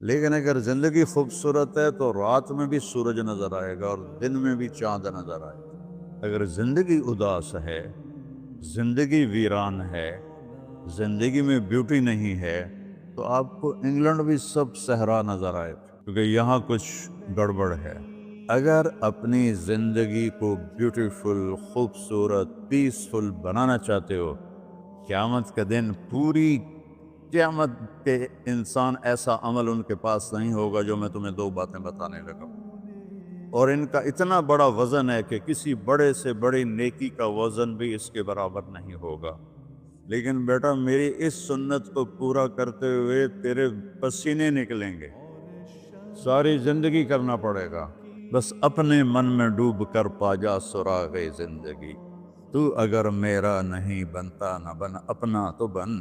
لیکن اگر زندگی خوبصورت ہے تو رات میں بھی سورج نظر آئے گا اور دن میں بھی چاند نظر آئے گا۔ اگر زندگی اداس ہے، زندگی ویران ہے، زندگی میں بیوٹی نہیں ہے، تو آپ کو انگلینڈ بھی سب صحرا نظر آئے گا، کیونکہ یہاں کچھ گڑبڑ ہے۔ اگر اپنی زندگی کو بیوٹیفل، خوبصورت، پیسفل بنانا چاہتے ہو، قیامت کا دن پوری قیامت کے انسان ایسا عمل ان کے پاس نہیں ہوگا جو میں تمہیں دو باتیں بتانے لگا ہوں، اور ان کا اتنا بڑا وزن ہے کہ کسی بڑے سے بڑی نیکی کا وزن بھی اس کے برابر نہیں ہوگا۔ لیکن بیٹا میری اس سنت کو پورا کرتے ہوئے تیرے پسینے نکلیں گے، ساری زندگی کرنا پڑے گا۔ بس اپنے من میں ڈوب کر پا جا سراغ زندگی، تو اگر میرا نہیں بنتا نہ بن اپنا تو بن۔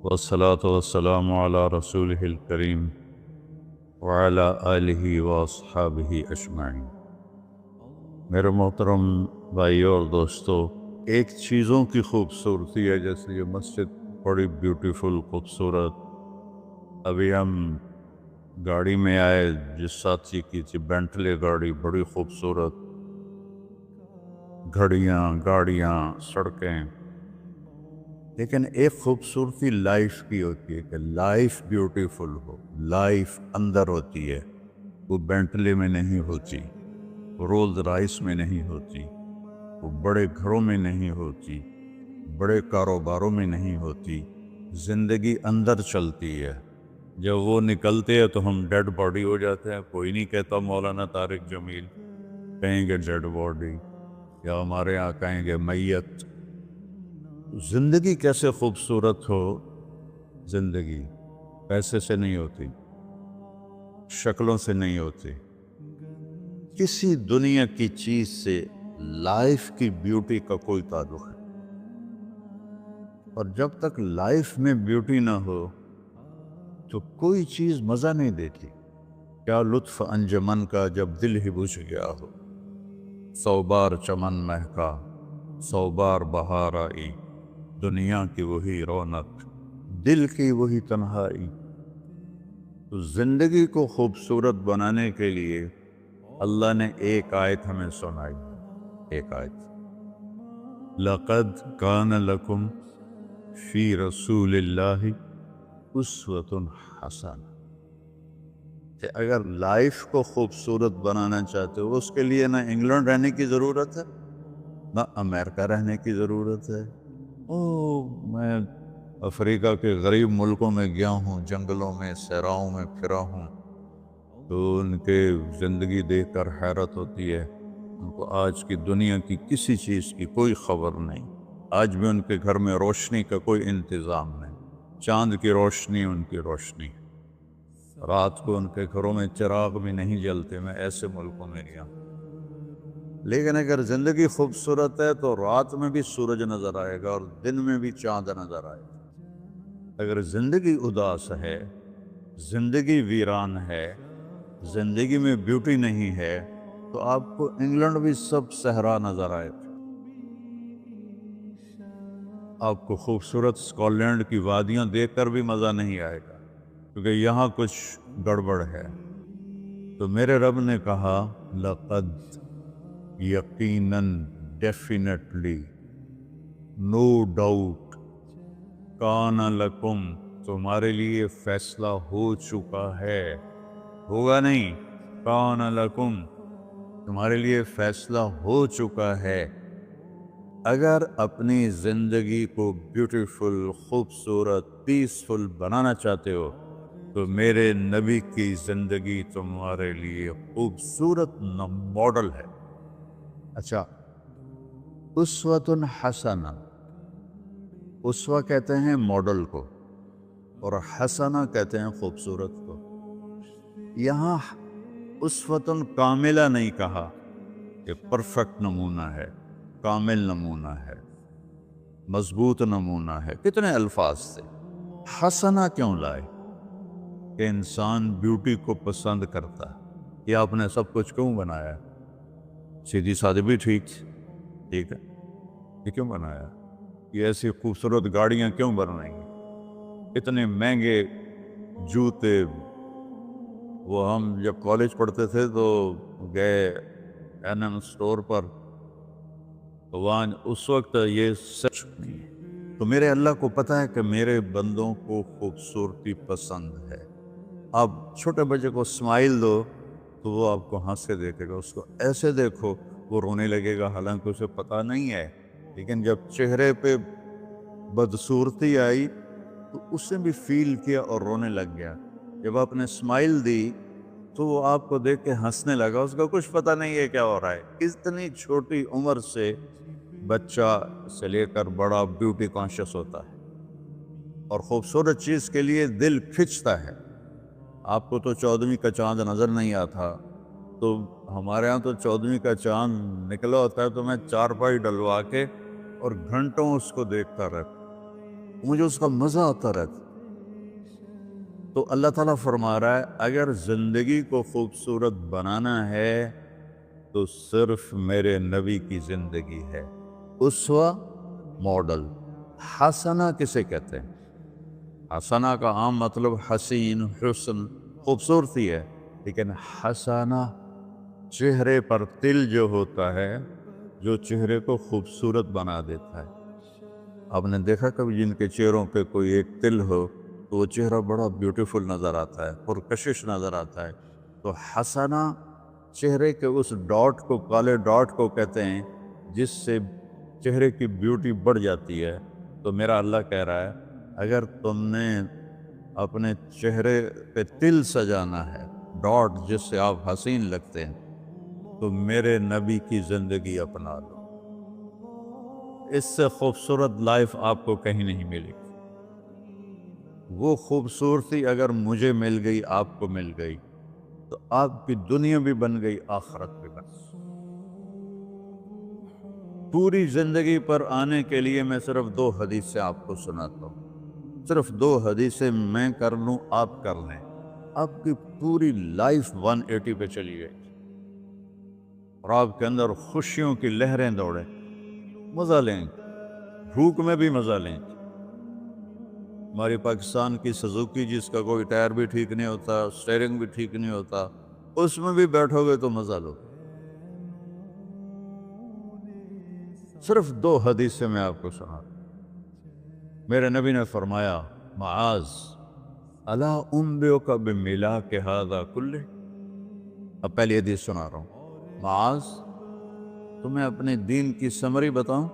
والصلاة والسلام على رسوله الكريم وعلى آلہ واصحابہ اجمعین۔ میرے محترم بھائیو اور دوستو، ایک چیزوں کی خوبصورتی ہے، جیسے یہ مسجد بڑی بیوٹیفل خوبصورت۔ ابھی ہم گاڑی میں آئے، جس ساتھی کی تھی بینٹلے گاڑی، بڑی خوبصورت، گھڑیاں، گاڑیاں، سڑکیں۔ لیکن ایک خوبصورتی لائف کی ہوتی ہے کہ لائف بیوٹیفل ہو، لائف اندر ہوتی ہے، وہ بینٹلے میں نہیں ہوتی، رولز رائس میں نہیں ہوتی، وہ بڑے گھروں میں نہیں ہوتی، بڑے کاروباروں میں نہیں ہوتی۔ زندگی اندر چلتی ہے۔ جب وہ نکلتے ہیں تو ہم ڈیڈ باڈی ہو جاتے ہیں۔ کوئی نہیں کہتا مولانا طارق جمیل، کہیں گے ڈیڈ باڈی، یا ہمارے یہاں کہیں گے میت۔ زندگی کیسے خوبصورت ہو؟ زندگی پیسے سے نہیں ہوتی، شکلوں سے نہیں ہوتی، کسی دنیا کی چیز سے لائف کی بیوٹی کا کوئی تعلق ہے۔ اور جب تک لائف میں بیوٹی نہ ہو تو کوئی چیز مزہ نہیں دیتی۔ کیا لطف انجمن کا جب دل ہی بجھ گیا ہو، 100 بار چمن مہکا، 100 بار بہار آئی، دنیا کی وہی رونق، دل کی وہی تنہائی۔ تو زندگی کو خوبصورت بنانے کے لیے اللہ نے ایک آیت ہمیں سنائی، ایک آیت، لَقَدْ كَانَ لَكُمْ فِي رَسُولِ اللَّهِ أُسْوَةٌ حَسَنَةٌ، کہ اگر لائف کو خوبصورت بنانا چاہتے ہو، اس کے لیے نہ انگلینڈ رہنے کی ضرورت ہے، نہ امریکہ رہنے کی ضرورت ہے۔ میں افریقہ کے غریب ملکوں میں گیا ہوں، جنگلوں میں، صحراؤں میں پھرا ہوں، تو ان کے زندگی دیکھ کر حیرت ہوتی ہے۔ ان کو آج کی دنیا کی کسی چیز کی کوئی خبر نہیں۔ آج بھی ان کے گھر میں روشنی کا کوئی انتظام نہیں، چاند کی روشنی ان کی روشنی ہے۔ رات کو ان کے گھروں میں چراغ بھی نہیں جلتے۔ میں ایسے ملکوں میں گیا ہوں۔ لیکن اگر زندگی خوبصورت ہے تو رات میں بھی سورج نظر آئے گا اور دن میں بھی چاند نظر آئے گا۔ اگر زندگی اداس ہے، زندگی ویران ہے، زندگی میں بیوٹی نہیں ہے، تو آپ کو انگلینڈ بھی سب صحرا نظر آئے گا۔ آپ کو خوبصورت اسکاٹ لینڈ کی وادیاں دیکھ کر بھی مزہ نہیں آئے گا، کیونکہ یہاں کچھ گڑبڑ ہے۔ تو میرے رب نے کہا، لقد، یقیناً، ڈیفینیٹلی، نو ڈاؤٹ، کان لکم، تمہارے لیے فیصلہ ہو چکا ہے، ہوگا نہیں، کان لکم، تمہارے لیے فیصلہ ہو چکا ہے۔ اگر اپنی زندگی کو بیوٹیفل، خوبصورت، پیسفل بنانا چاہتے ہو تو میرے نبی کی زندگی تمہارے لیے خوبصورت ماڈل ہے۔ اچھا، اسوۃ حسنہ، اسوہ کہتے ہیں ماڈل کو، اور حسنہ کہتے ہیں خوبصورت کو۔ یہاں اسوۃ کاملہ نہیں کہا کہ پرفیکٹ نمونہ ہے، کامل نمونہ ہے، مضبوط نمونہ ہے، کتنے الفاظ سے۔ حسنہ کیوں لائے؟ کہ انسان بیوٹی کو پسند کرتا ہے۔ یہ آپ نے سب کچھ کیوں بنایا؟ سیدھی سادی بھی ٹھیک، ٹھیک ہے، یہ کیوں بنایا؟ یہ ایسی خوبصورت گاڑیاں کیوں بن رہی ہیں؟ اتنے مہنگے جوتے؟ وہ ہم جب کالج پڑھتے تھے تو گئے این ایم اسٹور پر، تو وہاں اس وقت یہ سچ نہیں ہے۔ تو میرے اللہ کو پتہ ہے کہ میرے بندوں کو خوبصورتی پسند ہے۔ آپ چھوٹے بچے کو اسمائل دو تو وہ آپ کو ہنس کے دیکھے گا، اس کو ایسے دیکھو وہ رونے لگے گا، حالانکہ اسے پتہ نہیں ہے، لیکن جب چہرے پہ بدصورتی آئی تو اس نے بھی فیل کیا اور رونے لگ گیا۔ جب آپ نے اسمائل دی تو وہ آپ کو دیکھ کے ہنسنے لگا، اس کا کچھ پتہ نہیں ہے کیا ہو رہا ہے۔ اتنی چھوٹی عمر سے بچہ سے لے کر بڑا بیوٹی کانشیس ہوتا ہے، اور خوبصورت چیز کے لیے دل کھنچتا ہے۔ آپ کو تو 14ویں کا چاند نظر نہیں آتا، تو ہمارے ہاں تو 14ویں کا چاند نکلا ہوتا ہے تو میں چارپائی ڈلوا کے اور گھنٹوں اس کو دیکھتا رہتا، مجھے اس کا مزہ آتا رہتا۔ تو اللہ تعالیٰ فرما رہا ہے اگر زندگی کو خوبصورت بنانا ہے تو صرف میرے نبی کی زندگی ہے۔ اسوہ، ماڈل۔ حسنہ کسے کہتے ہیں؟ حسنہ کا عام مطلب حسین، حسن، خوبصورتی ہے، لیکن حسنہ چہرے پر تل جو ہوتا ہے، جو چہرے کو خوبصورت بنا دیتا ہے۔ آپ نے دیکھا کبھی جن کے چہروں پہ کوئی ایک تل ہو تو وہ چہرہ بڑا بیوٹیفل نظر آتا ہے، پرکشش نظر آتا ہے۔ تو حسنہ چہرے کے اس ڈاٹ کو، کالے ڈاٹ کو کہتے ہیں جس سے چہرے کی بیوٹی بڑھ جاتی ہے۔ تو میرا اللہ کہہ رہا ہے اگر تم نے اپنے چہرے پہ تل سجانا ہے، ڈاٹ جس سے آپ حسین لگتے ہیں، تو میرے نبی کی زندگی اپنا لو۔ اس سے خوبصورت لائف آپ کو کہیں نہیں ملے گی۔ وہ خوبصورتی اگر مجھے مل گئی، آپ کو مل گئی، تو آپ کی دنیا بھی بن گئی، آخرت بھی بن گئی۔ پوری زندگی پر آنے کے لیے میں صرف 2 حدیثیں آپ کو سناتا ہوں، صرف 2 حدیثیں میں کر لوں، آپ کر لیں، آپ کی پوری لائف 180 پہ چلی گئی، اور آپ کے اندر خوشیوں کی لہریں دوڑیں، مزہ لیں، بھوک میں بھی مزہ لیں۔ ہماری پاکستان کی سزوکی جس کا کوئی ٹائر بھی ٹھیک نہیں ہوتا، سٹیئرنگ بھی ٹھیک نہیں ہوتا، اس میں بھی بیٹھو گے تو مزہ لو۔ صرف 2 حدیثیں میں آپ کو سنا۔ میرے نبی نے فرمایا معاذ الا انبئک بملاک ھذا کلہ۔ اب پہلی حدیث سنا رہا ہوں، معاذ تمہیں اپنے دین کی سمری بتاؤں؟